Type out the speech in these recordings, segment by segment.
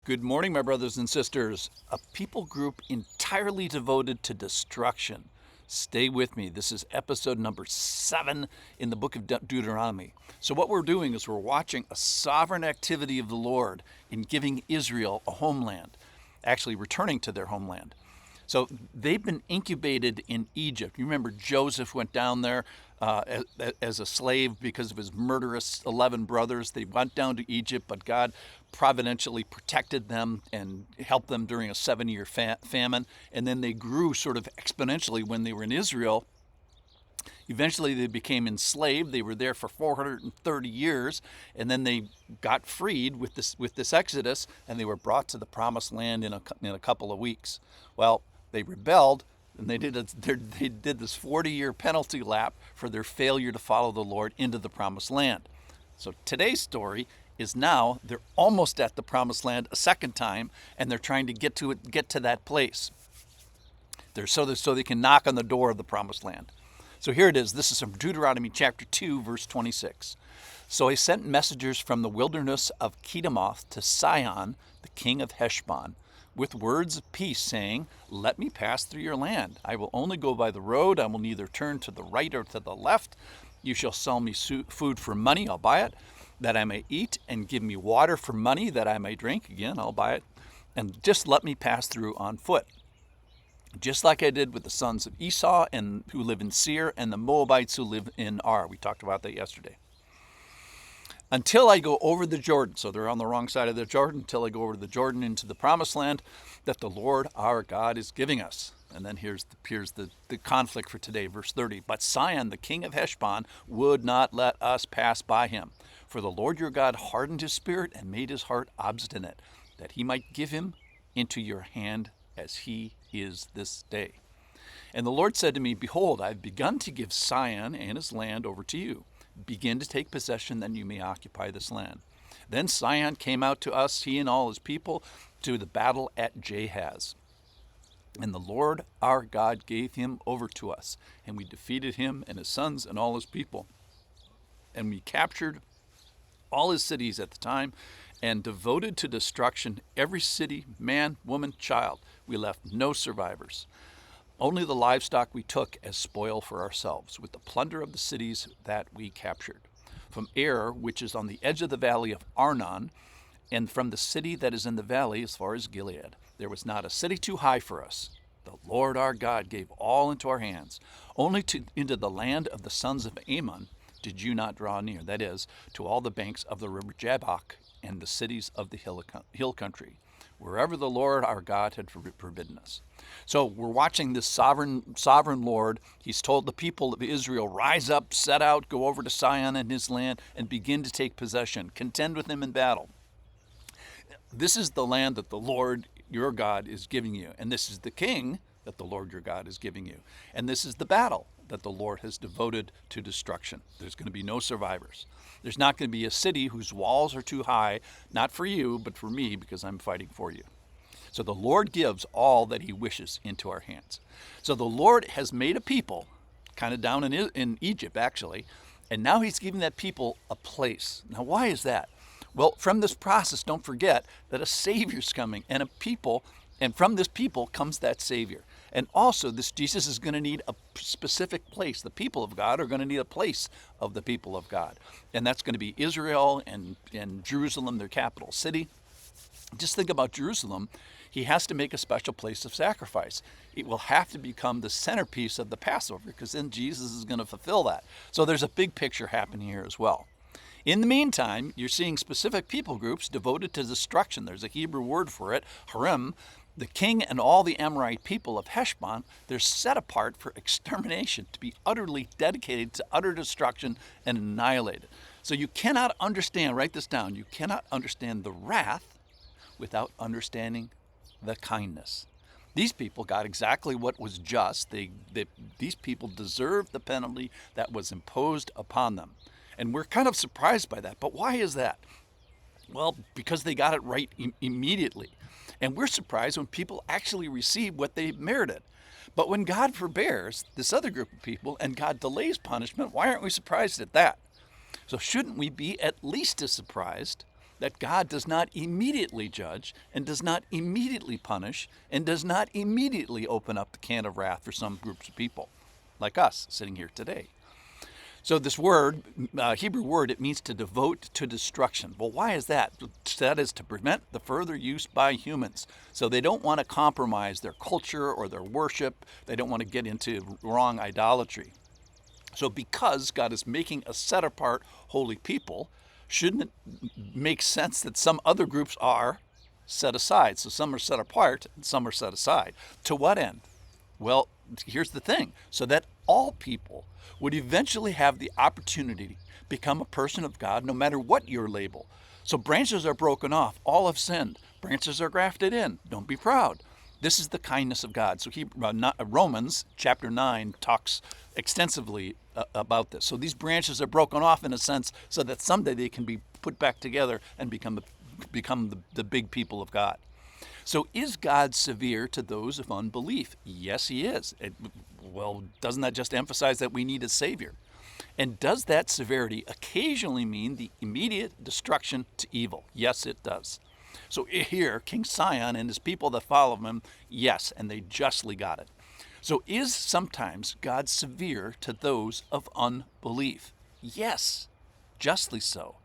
Good morning, my brothers and sisters. A people group entirely devoted to destruction. Stay with me. This is episode number 7 in the book of Deuteronomy. So, what we're doing is we're watching a sovereign activity of the Lord in giving Israel a homeland, actually returning to their homeland. So they've been incubated in Egypt. You remember Joseph went down there as a slave because of his murderous 11 brothers. They went down to Egypt, but God providentially protected them and helped them during a 7-year famine. And then they grew sort of exponentially when they were in Israel. Eventually, they became enslaved. They were there for 430 years, and then they got freed with this exodus, and they were brought to the promised land in a couple of weeks. Well, they rebelled, and they did this 40-year penalty lap for their failure to follow the Lord into the promised land. So today's story is now they're almost at the promised land a second time, and they're trying to get to that place. So they can knock on the door of the promised land. So here it is. This is from Deuteronomy chapter 2, verse 26. So I sent messengers from the wilderness of Kedemoth to Sihon, the king of Heshbon, with words of peace, saying, "Let me pass through your land. I will only go by the road. I will neither turn to the right or to the left. You shall sell me food for money. I'll buy it, that I may eat, and give me water for money, that I may drink. Again, I'll buy it. And just let me pass through on foot. Just like I did with the sons of Esau and who live in Seir and the Moabites who live in Ar." We talked about that yesterday. "Until I go over the Jordan," so they're on the wrong side of the Jordan, "until I go over the Jordan into the promised land that the Lord our God is giving us." And then here's the conflict for today, verse 30. "But Sihon, the king of Heshbon, would not let us pass by him. For the Lord your God hardened his spirit and made his heart obstinate, that he might give him into your hand as he is this day. And the Lord said to me, Behold, I have begun to give Sihon and his land over to you. Begin to take possession, that you may occupy this land. Then Sihon came out to us, he and all his people, to the battle at Jahaz. And the Lord our God gave him over to us, and we defeated him and his sons and all his people. And we captured all his cities at the time, and devoted to destruction every city, man, woman, child. We left no survivors. Only the livestock we took as spoil for ourselves, with the plunder of the cities that we captured. From Ar, which is on the edge of the valley of Arnon, and from the city that is in the valley as far as Gilead, there was not a city too high for us. The Lord our God gave all into our hands. Only into the land of the sons of Ammon did you not draw near, that is, to all the banks of the river Jabbok and the cities of the hill country, wherever the Lord our God had forbidden us." So we're watching this sovereign Lord. He's told the people of Israel, rise up, set out, go over to Sihon and his land, and begin to take possession. Contend with him in battle. This is the land that the Lord your God is giving you, and this is the king that the Lord your God is giving you, and this is the battle that the Lord has devoted to destruction. There's going to be no survivors. There's not going to be a city whose walls are too high, not for you, but for me, because I'm fighting for you. So the Lord gives all that he wishes into our hands. So the Lord has made a people, kind of down in Egypt, actually, and now he's giving that people a place. Now, why is that? Well, from this process, don't forget that a Savior's coming, and from this people comes that Savior. And also, this Jesus is going to need a specific place. The people of God are going to need a place of the people of God. And that's going to be Israel and Jerusalem, their capital city. Just think about Jerusalem. He has to make a special place of sacrifice. It will have to become the centerpiece of the Passover, because then Jesus is going to fulfill that. So there's a big picture happening here as well. In the meantime, you're seeing specific people groups devoted to destruction. There's a Hebrew word for it, harim. The king and all the Amorite people of Heshbon, they're set apart for extermination, to be utterly dedicated to utter destruction and annihilated. So you cannot understand, write this down, you cannot understand the wrath without understanding the kindness. These people got exactly what was just. These people deserved the penalty that was imposed upon them. And we're kind of surprised by that. But why is that? Well, because they got it right immediately. And we're surprised when people actually receive what they merited. But when God forbears this other group of people and God delays punishment, why aren't we surprised at that? So shouldn't we be at least as surprised that God does not immediately judge and does not immediately punish and does not immediately open up the can of wrath for some groups of people, like us sitting here today. So this word, Hebrew word, it means to devote to destruction. Well, why is that? That is to prevent the further use by humans. So they don't want to compromise their culture or their worship. They don't want to get into wrong idolatry. So because God is making a set-apart holy people, shouldn't it make sense that some other groups are set aside? So some are set apart and some are set aside. To what end? Well, here's the thing. So that all people would eventually have the opportunity to become a person of God, no matter what your label. So branches are broken off. All have sinned. Branches are grafted in. Don't be proud. This is the kindness of God. So Romans chapter 9 talks extensively about this. So these branches are broken off in a sense so that someday they can be put back together and become the big people of God. So is God severe to those of unbelief? Yes, he is. Well, doesn't that just emphasize that we need a Savior? And does that severity occasionally mean the immediate destruction to evil? Yes, it does. So here, King Sion and his people that follow him, yes, and they justly got it. So is sometimes God severe to those of unbelief? Yes, justly so.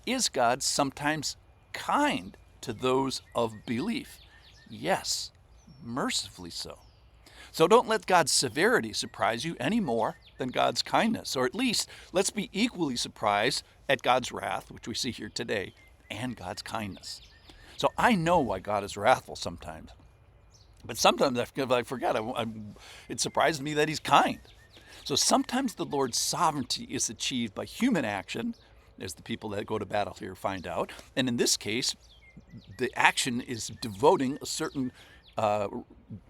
Is God sometimes kind to those of belief? Yes, mercifully so. So don't let God's severity surprise you any more than God's kindness, or at least let's be equally surprised at God's wrath, which we see here today, and God's kindness. So I know why God is wrathful sometimes, but sometimes I forget. It surprises me that he's kind. So sometimes the Lord's sovereignty is achieved by human action, as the people that go to battle here find out, and in this case, the action is devoting a certain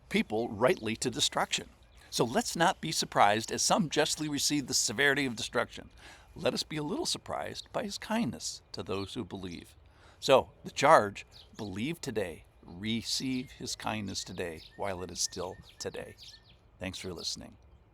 people rightly to destruction. So let's not be surprised as some justly receive the severity of destruction. Let us be a little surprised by his kindness to those who believe. So the charge, believe today, receive his kindness today while it is still today. Thanks for listening.